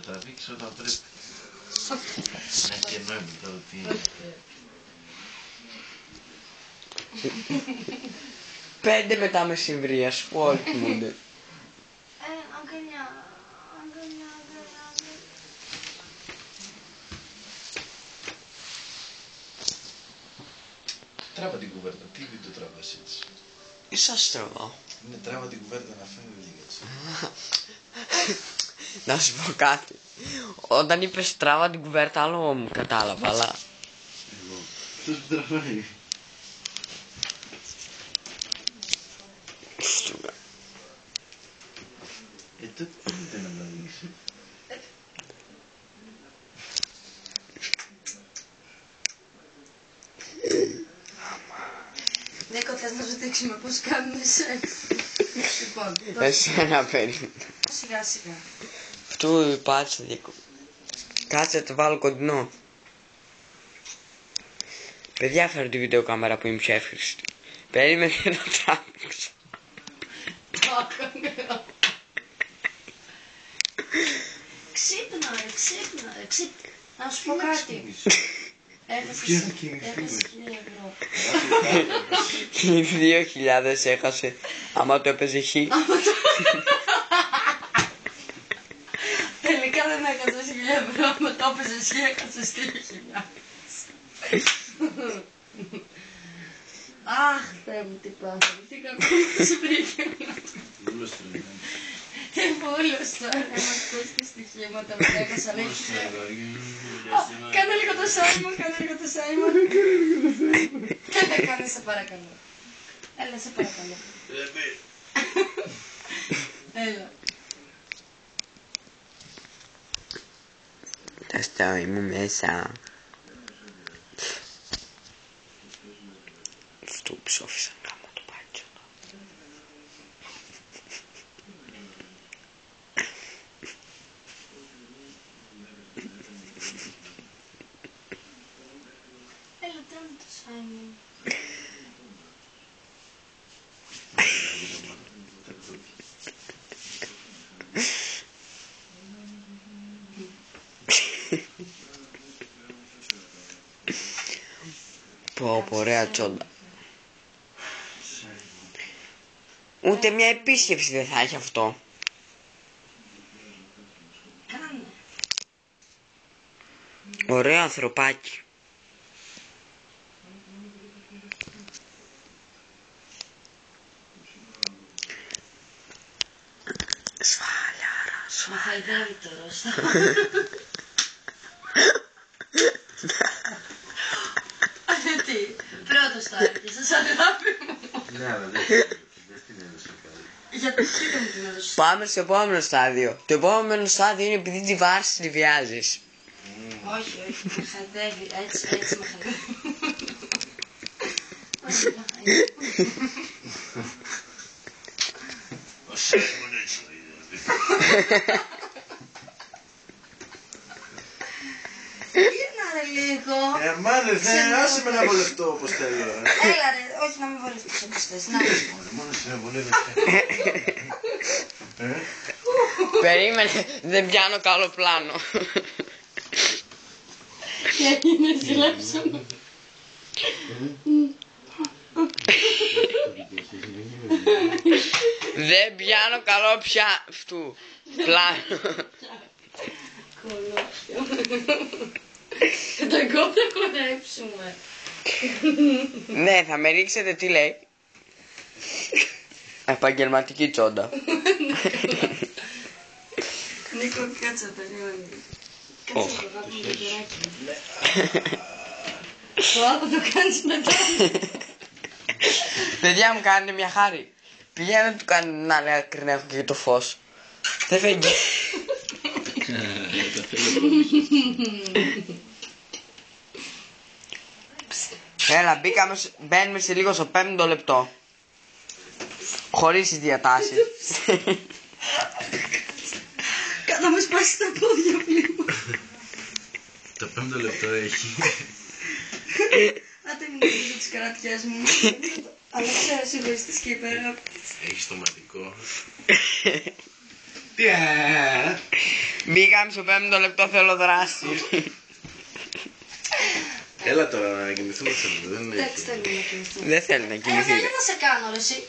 τραβήξεις όταν πρέπει. Ένα κενό είναι τώρα τι... 5 μετά μεσημβρία, σου όλοι κοιμούνται. Αγκαλιά. Τράβα την κουβέρτα, τι βίντεο τραβάς έτσι. Σας τραβάω. Είναι τράβα την κουβέρτα να φαίνεται λίγα έτσι. Να σου πω κάτι. Όταν είπες τράβα την κουβέρτα, άλλο μου κατάλαβα, αλλά... Εγώ. Αυτός που τραβάει. Τότε πείτε να τα δείξει. Νίκο, θες να σου δείξουμε πώς κάνουμε σεξ? Λοιπόν, Εσένα περίμενα. σιγά σιγά. Αυτού πάτσε δίκο. Κάτσε να το βάλω κοντινό. Παιδιά, φέρω τη βιντεοκάμερα που είμαι πιο εύχριστη. Περίμενε να το τράβηξω. Ξύπνα. Να σου πω κάτι. Έχασες 2.000 έχασε. Άμα το έπαιζε χ. Τελικά δεν έχασες 1.000 ευρώ, άμα το έπαιζες χ έχασες 2.000. Αχ, Θεέ μου, τι πάθαμε, τι κακό σου βρήκε. Τι βούλος τώρα, μας πες τι στοιχήματα με έχασα, λέει. Κάνε λίγο το Σάιμον, Κάνε, σε παρακαλώ. Έλα, σε παρακαλώ. Έλα. Τα στόι μου μέσα. Αυτό ψόφισαν κάμω το πάτσο. Έλα, τρώνε το Σάιμον. Πω, ωραία τσόντα. Ούτε μια επίσκεψη δεν θα έχει αυτό. Κάνε. Ωραίο ανθρωπάκι. Σφαλιάρα, Μα χαϊδεύει τώρα, τι, πρώτο στάδιο, σας αγάπη μου. Ναι, αλλά δεν την έδωσε κάτι. Γιατί δεν μου την έδωσε. Πάμε στο επόμενο στάδιο. Το επόμενο στάδιο είναι επειδή τη βάρση τη βιάζεις. Όχι, με χαϊδεύει, έτσι με χαϊδεύει. Ο Σάιμον έτσι το είδε. Γύρνα ρε λίγο. Μάνε, άσε με να βολευτώ όπως θέλω. Έλα ρε, όχι να μην βολευτείς όπως θες, να. Μόνο σε να βολεύεσαι. Περίμενε, δεν πιάνω καλό πλάνο. Τι έγινε, ζηλέψαμε. Δεν πιάνω καλό πια αυτού πλάνο. Κολόπιο. Το εγώ θα χορέψουμε. Ναι, θα με ρίξετε τι λέει. Επαγγελματική τσόντα. Νίκο, κάτσε, περίμενε. Κάτσε το γάπη μου το τεράκι. Το άλλο το κάνεις μετά. Παιδιά μου κάνετε μια χάρη. Πηγαίνετε να του κάνετε να λέει ακρινεύω και το φως. Δεν φέγγει. Έλα, μπαίνουμε σε λίγο στο 5ο λεπτό. Χωρίς τις διατάσεις. Κάνα με σπάσει τα πόδια μου. Το 5ο λεπτό έχει. Άντε μην νομίζω τις καρατιές μου. Αλλά ξέρω σίγουρα στις και υπέρα. Έχει στοματικό. Μπήκαμε στο 5ο λεπτό, θέλω δράση. Έλα τώρα να κοιμηθούμε, δεν Εντάξει, θέλει να κοιμηθούμε. Δεν θέλει να Έλα, κοιμηθεί. δεν θα σε κάνω, ρε εσύ.